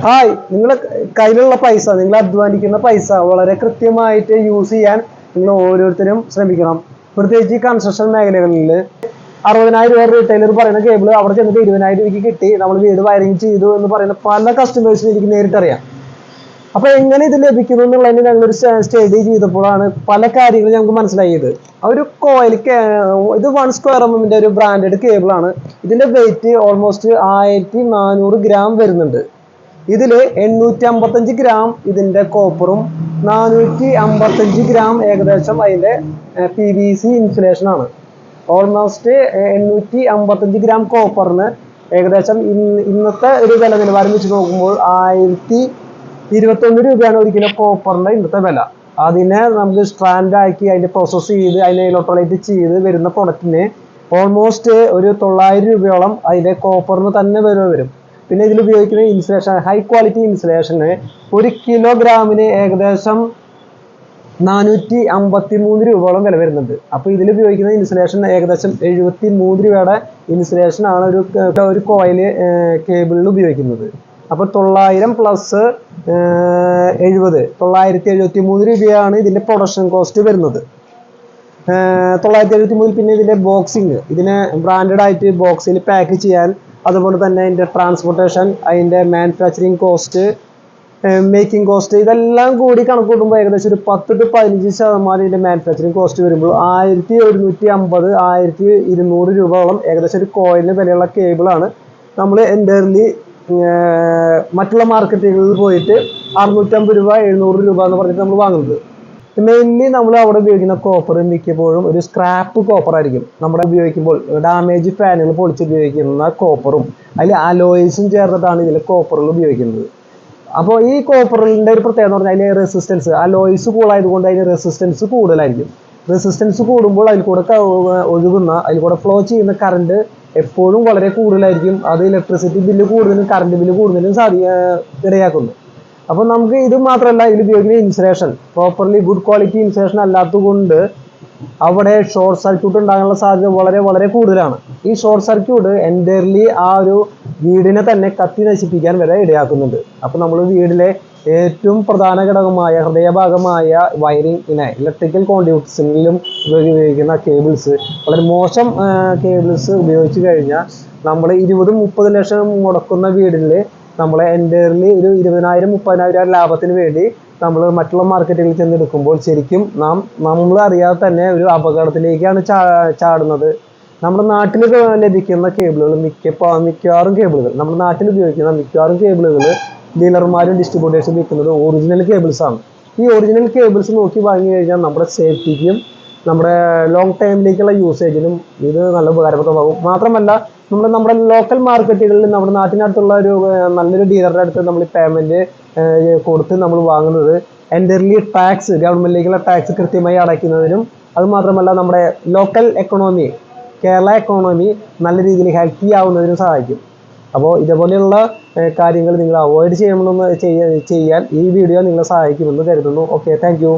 Hi, നിങ്ങൾ കയ്യിലുള്ള പൈസ, നിങ്ങൾ അധ്വാനിക്കുന്ന പൈസ വളരെ കൃത്യമായിട്ട് യൂസ് ചെയ്യാൻ നിങ്ങൾ ഓരോരുത്തരും ശ്രമിക്കണം. പ്രത്യേകിച്ച് കൺസ്ട്രക്ഷൻ മേഖലകളിൽ 60,000 രൂപ റീറ്റെയിലർ പറയുന്ന കേബിൾ അവിടെ ചെന്നിട്ട് 20,000 രൂപയ്ക്ക് കിട്ടി, നമ്മൾ വീട് വയറിങ് ചെയ്തു എന്ന് പറയുന്ന പല കസ്റ്റമേഴ്സിനും എനിക്ക് നേരിട്ടറിയാം. അപ്പോൾ എങ്ങനെ ഇത് ലഭിക്കുന്നു എന്നുള്ളതിന് ഞങ്ങളൊരു സ്റ്റഡി ചെയ്തപ്പോഴാണ് പല കാര്യങ്ങളും ഞങ്ങൾക്ക് മനസ്സിലായത്. ഒരു കോയിൽ ഇത് 1 സ്ക്വയർ എമ്മിൻ്റെ ഒരു ബ്രാൻഡഡ് കേബിളാണ്. ഇതിൻ്റെ വെയിറ്റ് ഓൾമോസ്റ്റ് 1400 ഗ്രാം വരുന്നുണ്ട്. ഇതിൽ 855 ഗ്രാം ഇതിൻ്റെ കോപ്പറും 455 ഗ്രാം ഏകദേശം അതിൻ്റെ PVC ഇൻസുലേഷനാണ്. ഓൾമോസ്റ്റ് 855 ഗ്രാം കോപ്പറിന് ഏകദേശം ഇന്നത്തെ ഒരു വില നിലവാരം വെച്ച് നോക്കുമ്പോൾ 1021 രൂപയാണ് 1 കിലോ കോപ്പറിൻ്റെ ഇന്നത്തെ വില. അതിനെ നമുക്ക് സ്ട്രാൻഡ് ആക്കി അതിൻ്റെ പ്രോസസ്സ് ചെയ്ത് അതിനെ ഇലക്ട്രോലൈറ്റ് ചെയ്ത് വരുന്ന പ്രൊഡക്റ്റിന് ഓൾമോസ്റ്റ് ഒരു 900 രൂപയോളം അതിൻ്റെ കോപ്പറിന് തന്നെ വരും. പിന്നെ ഇതിൽ ഉപയോഗിക്കുന്ന ഇൻസുലേഷൻ, ഹൈ ക്വാളിറ്റി ഇൻസുലേഷന് 1 കിലോഗ്രാമിന് ഏകദേശം 453 രൂപയോളം വില വരുന്നുണ്ട്. അപ്പോൾ ഇതിൽ ഉപയോഗിക്കുന്ന ഇൻസുലേഷൻ ഏകദേശം 73 രൂപയുടെ ഇൻസുലേഷനാണ് ഒരു കോയിൽ കേബിളിൽ ഉപയോഗിക്കുന്നത്. അപ്പോൾ 900 പ്ലസ് 70, 973 രൂപയാണ് ഇതിൻ്റെ പ്രൊഡക്ഷൻ കോസ്റ്റ് വരുന്നത്. 973. പിന്നെ ഇതിൻ്റെ ബോക്സിങ്, ഇതിനെ ബ്രാൻഡഡ് ആയിട്ട് ബോക്സിൽ പാക്ക് ചെയ്യാൻ, അതുപോലെ തന്നെ അതിൻ്റെ ട്രാൻസ്പോർട്ടേഷൻ, അതിൻ്റെ മാനുഫാക്ചറിങ് കോസ്റ്റ്, മേക്കിംഗ് കോസ്റ്റ്, ഇതെല്ലാം കൂടി കണക്ക് കൂട്ടുമ്പോൾ ഏകദേശം ഒരു 10 to 15% ഇതിൻ്റെ മാനുഫാക്ചറിങ് കോസ്റ്റ് വരുമ്പോൾ 1150, 1200 രൂപയോളം ഏകദേശം ഒരു കോയിലിന് വിലയുള്ള കേബിളാണ് നമ്മൾ എൻ്റയർലി മറ്റുള്ള മാർക്കറ്റുകളിൽ പോയിട്ട് 650 രൂപ 700 രൂപ എന്ന് പറഞ്ഞിട്ട് നമ്മൾ വാങ്ങുന്നത്. മെയിൻലി നമ്മൾ അവിടെ ഉപയോഗിക്കുന്ന കോപ്പർ മിക്കപ്പോഴും ഒരു സ്ക്രാപ്പ് കോപ്പർ ആയിരിക്കും. നമ്മുടെ ഉപയോഗിക്കുമ്പോൾ ഡാമേജ് ഫാനുകൾ പൊളിച്ച് ഉപയോഗിക്കുന്ന കോപ്പറും അതിൽ അലോയ്സും ചേർന്നിട്ടാണ് ഇതിൽ കോപ്പറുകൾ ഉപയോഗിക്കുന്നത്. അപ്പോൾ ഈ കോപ്പറിൻ്റെ ഒരു പ്രത്യേകത എന്ന് പറഞ്ഞാൽ അതിലെ റെസിസ്റ്റൻസ്, അലോയ്സ് കൂളായതുകൊണ്ട് അതിന് റെസിസ്റ്റൻസ് കൂടുതലായിരിക്കും. റെസിസ്റ്റൻസ് കൂടുമ്പോൾ അതിൽ കൂടെ ഒഴുകുന്ന, അതിൽ കൂടെ ഫ്ലോ ചെയ്യുന്ന കറണ്ട് എപ്പോഴും വളരെ കൂടുതലായിരിക്കും. അത് ഇലക്ട്രിസിറ്റി ബില്ല് കൂടുതലും കറണ്ട് ബില്ല് കൂടുതലും ഇടയാക്കുന്നു. അപ്പോൾ നമുക്ക് ഇത് മാത്രമല്ല, ഇതിൽ ഉപയോഗിക്കുന്ന insulation properly good quality insulation അല്ലാത്തതുകൊണ്ട് അവിടെ ഷോർട്ട് സർക്യൂട്ട് ഉണ്ടാകാനുള്ള സാധ്യത വളരെ വളരെ കൂടുതലാണ്. ഈ ഷോർട്ട് സർക്യൂട്ട് എൻ്റയർലി ആ ഒരു വീടിനെ തന്നെ കത്തി നശിപ്പിക്കാൻ വരെ ഇടയാക്കുന്നുണ്ട്. അപ്പോൾ നമ്മൾ വീടിലെ ഏറ്റവും പ്രധാന ഘടകമായ ഹൃദയഭാഗമായ വയറിങ്ങിനെ, ഇലക്ട്രിക്കൽ കോൺഡ്യൂട്ട്സിലും ഉപയോഗിക്കുന്ന കേബിൾസ്, വളരെ മോശം കേബിൾസ് ഉപയോഗിച്ച് കഴിഞ്ഞാൽ നമ്മൾ 20-30 ലക്ഷം മുടക്കുന്ന വീടിൽ നമ്മളെ എൻ്റയർലി ഒരു 20,000-30,000 ലാഭത്തിന് വേണ്ടി നമ്മൾ മറ്റുള്ള മാർക്കറ്റുകളിൽ ചെന്നെടുക്കുമ്പോൾ ശരിക്കും നമ്മൾ അറിയാതെ തന്നെ ഒരു അപകടത്തിലേക്കാണ് ചാടുന്നത്. നമ്മുടെ നാട്ടിൽ ലഭിക്കുന്ന കേബിളുകൾ മിക്കവാറും കേബിളുകൾ, നമ്മുടെ നാട്ടിൽ ഉപയോഗിക്കുന്ന മിക്കവാറും കേബിളുകൾ ഡീലർമാരും ഡിസ്ട്രിബ്യൂട്ടേഴ്സും വിൽക്കുന്നത് ഒറിജിനൽ കേബിൾസാണ്. ഈ ഒറിജിനൽ കേബിൾസ് നോക്കി വാങ്ങി കഴിഞ്ഞാൽ നമ്മുടെ സേഫ്റ്റിക്കും നമ്മുടെ ലോങ് ടൈമിലേക്കുള്ള യൂസേജിനും ഇത് നല്ല ഉപകാരപ്രദമാകും. മാത്രമല്ല നമ്മുടെ ലോക്കൽ മാർക്കറ്റുകളിൽ നമ്മുടെ നാട്ടിനടുത്തുള്ള ഒരു നല്ലൊരു ഡീലറുടെ അടുത്ത് നമ്മൾ പേയ്മെൻറ്റ് കൊടുത്ത് നമ്മൾ വാങ്ങുന്നത് എൻ്റയർലി ടാക്സ്, ഗവൺമെൻറ്റിലേക്കുള്ള ടാക്സ് കൃത്യമായി അടയ്ക്കുന്നതിനും, അതുമാത്രമല്ല നമ്മുടെ ലോക്കൽ എക്കണോമി, കേരള എക്കോണമി നല്ല രീതിയിൽ ഹെൽത്തി ആവുന്നതിനും സഹായിക്കും. അപ്പോൾ ഇതേപോലെയുള്ള കാര്യങ്ങൾ നിങ്ങൾ അവോയ്ഡ് ചെയ്യണമെന്ന് ചെയ്യാൻ ഈ വീഡിയോ നിങ്ങളെ സഹായിക്കുമെന്ന് കരുതുന്നു. Okay, thank you.